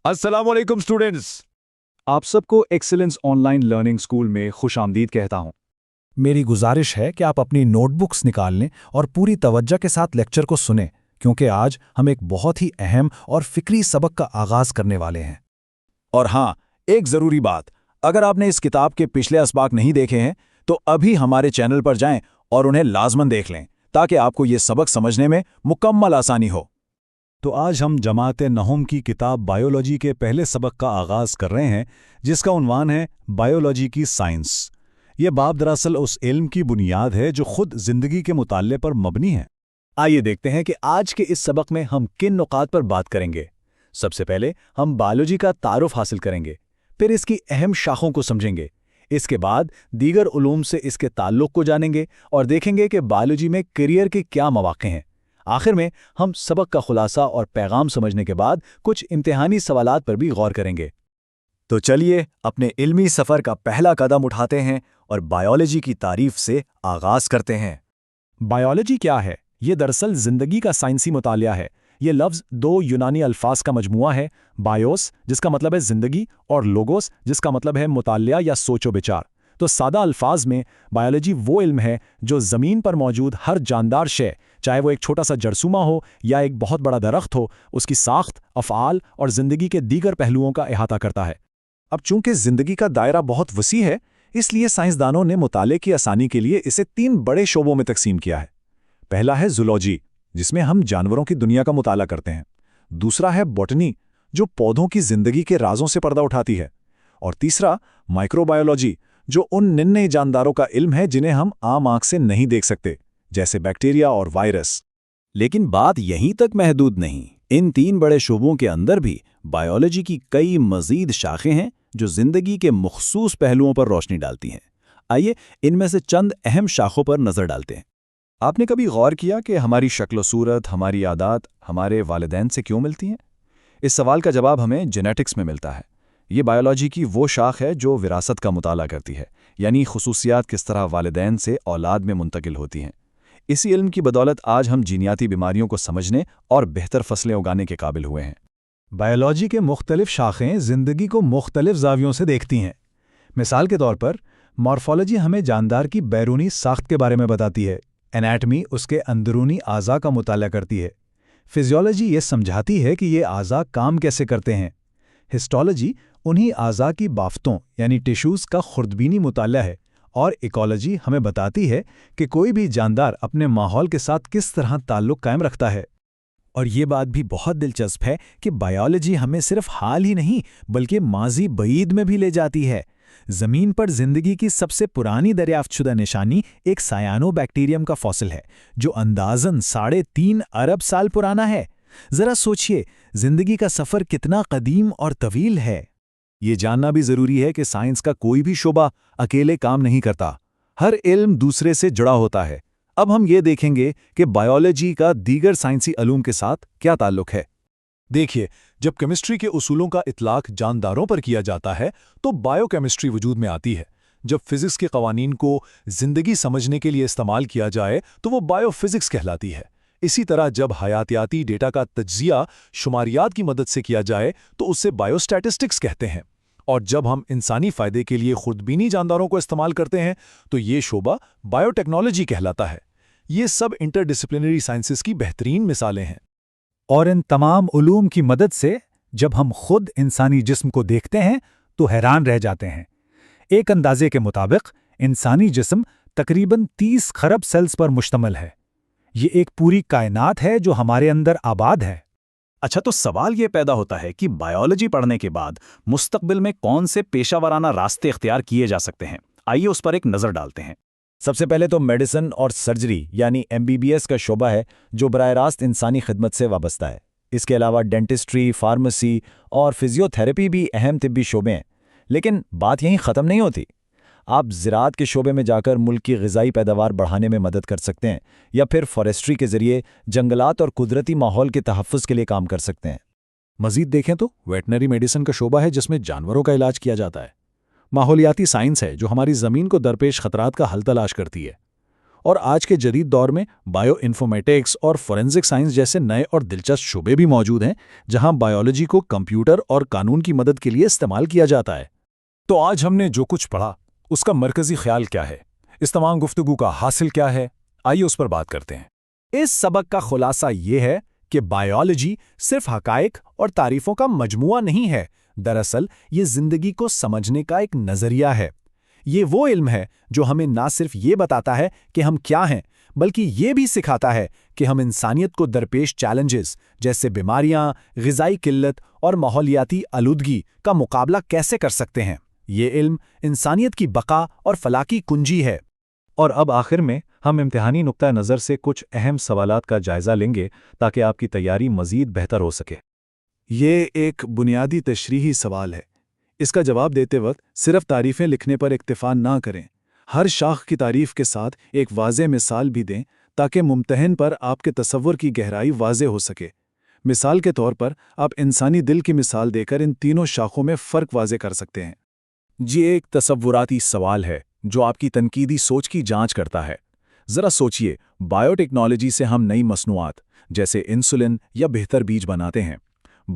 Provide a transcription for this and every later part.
अस्सलाम वालेकुम स्टूडेंट्स। आप सबको एक्सीलेंस ऑनलाइन लर्निंग स्कूल में खुश आमदीद कहता हूं। मेरी गुजारिश है कि आप अपनी नोटबुक्स निकाल लें और पूरी तवज्जो के साथ लेक्चर को सुनें, क्योंकि आज हम एक बहुत ही अहम और फिक्री सबक का आगाज करने वाले हैं। और हाँ, एक ज़रूरी बात, अगर आपने इस किताब के पिछले असबाक नहीं देखे हैं तो अभी हमारे चैनल पर जाएं और उन्हें लाजमन देख लें, ताकि आपको ये सबक समझने में मुकम्मल आसानी हो। तो आज हम जमात नहुम की किताब बायोलॉजी के पहले सबक का आगाज कर रहे हैं, जिसका उन्वान है बायोलॉजी की साइंस। ये बाब दरअसल उस इल्म की बुनियाद है जो खुद जिंदगी के मुताले पर मबनी है। आइए देखते हैं कि आज के इस सबक में हम किन नुकात पर बात करेंगे। सबसे पहले हम बायोलॉजी का तारुफ हासिल करेंगे, फिर इसकी अहम शाखों को समझेंगे। इसके बाद दीगर उलूम से इसके ताल्लुक़ को जानेंगे और देखेंगे कि बायोलॉजी में करियर के क्या मौक़े हैं। आखिर में हम सबक का खुलासा और पैगाम समझने के बाद कुछ इम्तिहानी सवालात पर भी गौर करेंगे। तो चलिए अपने इल्मी सफ़र का पहला कदम उठाते हैं और बायोलॉजी की तारीफ से आगाज़ करते हैं। बायोलॉजी क्या है? ये दरअसल ज़िंदगी का साइंसी मुतालिया है। ये लफ्ज़ दो यूनानी अल्फाज का मजमुआ है, बायोस जिसका मतलब है ज़िंदगी और लोगोस जिसका मतलब है मुतालिया या सोचो विचार। तो सादा अल्फाज में बायोलॉजी वो इल्म है जो ज़मीन पर मौजूद हर जानदार शय, चाहे वो एक छोटा सा जरसूमा हो या एक बहुत बड़ा दरख्त हो, उसकी साख्त, अफ़आल और ज़िंदगी के दीगर पहलुओं का अहाता करता है। अब चूंकि ज़िंदगी का दायरा बहुत वसी है, इसलिए साइंसदानों ने मुताले की आसानी के लिए इसे 3 बड़े शोबों में तकसीम किया है। पहला है ज़ूलॉजी, जिसमें हम जानवरों की दुनिया का मुताला करते हैं। दूसरा है बॉटनी, जो पौधों की ज़िंदगी के राजों से पर्दा उठाती है। और तीसरा माइक्रोबायोलॉजी, जो उन नन्हे जानदारों का इल्म है जिन्हें हम आम आंख से नहीं देख सकते, जैसे बैक्टीरिया और वायरस। लेकिन बात यहीं तक महदूद नहीं। इन 3 बड़े शोबों के अंदर भी बायोलॉजी की कई मज़ीद शाखें हैं जो ज़िंदगी के मखसूस पहलुओं पर रोशनी डालती हैं। आइए इनमें से चंद अहम शाखों पर नज़र डालते हैं। आपने कभी गौर किया कि हमारी शक्ल सूरत, हमारी आदत हमारे वालिदैन से क्यों मिलती हैं? इस सवाल का जवाब हमें जेनेटिक्स में मिलता है। ये बायोलॉजी की वो शाख है जो विरासत का मुताला करती है, यानी खुसूसियात किस तरह वालिदैन से औलाद में मुंतकिल होती हैं। इसी इल्म की बदौलत आज हम जीनियाती बीमारियों को समझने और बेहतर फसलें उगाने के काबिल हुए हैं। बायोलॉजी के मुख्तलिफ शाखें ज़िंदगी को मुख्तलिफ ज़ावियों से देखती हैं। मिसाल के तौर पर मॉर्फोलॉजी हमें जानदार की बैरूनी साख्त के बारे में बताती है। एनाटमी उसके अंदरूनी आज़ा का मुताला करती है। फिजियोलॉजी ये समझाती है कि ये आज़ा काम कैसे करते हैं। हिस्टोलॉजी उन्हीं आज़ा की बाफ्तों यानी टिश्यूज़ का खुर्दबीनी मुताला है। और इकोलॉजी हमें बताती है कि कोई भी जानदार अपने माहौल के साथ किस तरह ताल्लुक़ कायम रखता है। और ये बात भी बहुत दिलचस्प है कि बायोलॉजी हमें सिर्फ हाल ही नहीं बल्कि माजी बईद में भी ले जाती है। ज़मीन पर ज़िंदगी की सबसे पुरानी दरियाफ्तशुदा निशानी एक सायानोबैक्टीरियम का फॉसिल है, जो अंदाज़न 3.5 अरब साल पुराना है। ज़रा सोचिए, ज़िंदगी का सफ़र कितना कदीम और तवील है। ये जानना भी ज़रूरी है कि साइंस का कोई भी शोबा अकेले काम नहीं करता। हर इल्म दूसरे से जुड़ा होता है। अब हम ये देखेंगे कि बायोलॉजी का दीगर साइंसी अलूम के साथ क्या ताल्लुक़ है। देखिए, जब केमिस्ट्री के उसूलों का इतलाक जानदारों पर किया जाता है तो बायोकेमिस्ट्री वजूद में आती है। जब फिज़िक्स के कवानीन को ज़िंदगी समझने के लिए इस्तेमाल किया जाए तो वो बायोफिज़िक्स कहलाती है। इसी तरह जब हयातियाती डेटा का तज्जिया शुमारियात की मदद से किया जाए तो उसे बायोस्टैटिस्टिक्स कहते हैं। और जब हम इंसानी फ़ायदे के लिए खुर्दबीनी जानदारों को इस्तेमाल करते हैं तो ये शोबा बायोटेक्नोलॉजी कहलाता है। ये सब इंटरडिसिप्लिनरी साइंसेस की बेहतरीन मिसालें हैं। और इन तमाम उलूम की मदद से जब हम खुद इंसानी जिस्म को देखते हैं तो हैरान रह जाते हैं। एक अंदाजे के मुताबिक इंसानी जिस्म तकरीबन 30 खरब सेल्स पर मुश्तमिल है। ये एक पूरी कायनात है जो हमारे अंदर आबाद है। अच्छा, तो सवाल ये पैदा होता है कि बायोलॉजी पढ़ने के बाद मुस्तकबिल में कौन से पेशावराना रास्ते इख्तियार किए जा सकते हैं। आइए उस पर एक नज़र डालते हैं। सबसे पहले तो मेडिसिन और सर्जरी यानी MBBS का शोबा है, जो बराह रास्त इंसानी खिदमत से वाबस्ता है। इसके अलावा डेंटिस्ट्री, फार्मेसी और फिजियोथेरेपी भी अहम तिब्बी शोबे हैं। लेकिन बात यहीं ख़त्म नहीं होती। आप ज़राअत के शोबे में जाकर मुल्क की ग़िज़ाई पैदावार बढ़ाने में मदद कर सकते हैं, या फिर फॉरेस्ट्री के ज़रिए जंगलात और कुदरती माहौल के तहफ़्फ़ुज़ के लिए काम कर सकते हैं। मज़ीद देखें तो वेटनरी मेडिसिन का शोबा है, जिसमें जानवरों का इलाज किया जाता है। माहौलियाती साइंस है, जो हमारी ज़मीन को दरपेश ख़तरात का हल तलाश करती है। اور آج کے جدید دور میں بائیو انفارمیٹکس اور فورینزک سائنس جیسے نئے اور دلچسپ شعبے بھی موجود ہیں جہاں بایولوجی کو کمپیوٹر اور قانون کی مدد کے لیے استعمال کیا جاتا ہے۔ تو آج ہم نے جو کچھ پڑھا اس کا مرکزی خیال کیا ہے؟ اس تمام گفتگو کا حاصل کیا ہے؟ آئیے اس پر بات کرتے ہیں۔ اس سبق کا خلاصہ یہ ہے کہ بایولوجی صرف حقائق اور تعریفوں کا مجموعہ نہیں ہے، دراصل یہ زندگی کو سمجھنے کا ایک نظریہ ہے۔ یہ وہ علم ہے جو ہمیں نہ صرف یہ بتاتا ہے کہ ہم کیا ہیں، بلکہ یہ بھی سکھاتا ہے کہ ہم انسانیت کو درپیش چیلنجز جیسے بیماریاں، غذائی قلت اور ماحولیاتی آلودگی کا مقابلہ کیسے کر سکتے ہیں۔ یہ علم انسانیت کی بقا اور فلاح کی کنجی ہے۔ اور اب آخر میں ہم امتحانی نقطہ نظر سے کچھ اہم سوالات کا جائزہ لیں گے تاکہ آپ کی تیاری مزید بہتر ہو سکے۔ یہ ایک بنیادی تشریحی سوال ہے۔ اس کا جواب دیتے وقت صرف تعریفیں لکھنے پر اکتفا نہ کریں، ہر شاخ کی تعریف کے ساتھ ایک واضح مثال بھی دیں تاکہ ممتحن پر آپ کے تصور کی گہرائی واضح ہو سکے۔ مثال کے طور پر آپ انسانی دل کی مثال دے کر ان تینوں شاخوں میں فرق واضح کر سکتے ہیں۔ یہ ایک تصوراتی سوال ہے جو آپ کی تنقیدی سوچ کی جانچ کرتا ہے۔ ذرا سوچئے، بائیو ٹیکنالوجی سے ہم نئی مصنوعات جیسے انسولن یا بہتر بیج بناتے ہیں۔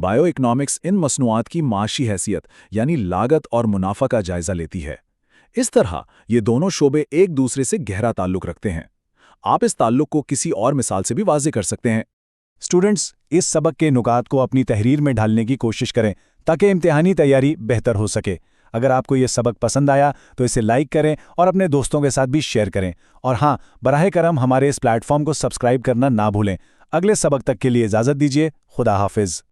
بائیو اکنامکس ان مصنوعات کی معاشی حیثیت یعنی لاگت اور منافع کا جائزہ لیتی ہے۔ اس طرح یہ دونوں شعبے ایک دوسرے سے گہرا تعلق رکھتے ہیں۔ آپ اس تعلق کو کسی اور مثال سے بھی واضح کر سکتے ہیں۔ اسٹوڈنٹس، اس سبق کے نکات کو اپنی تحریر میں ڈھالنے کی کوشش کریں تاکہ امتحانی تیاری بہتر ہو سکے۔ اگر آپ کو یہ سبق پسند آیا تو اسے لائک کریں اور اپنے دوستوں کے ساتھ بھی شیئر کریں، اور ہاں، براہ کرم ہمارے اس پلیٹ فارم کو سبسکرائب کرنا نہ بھولیں۔ اگلے سبق تک کے لیے اجازت دیجیے۔ خدا حافظ۔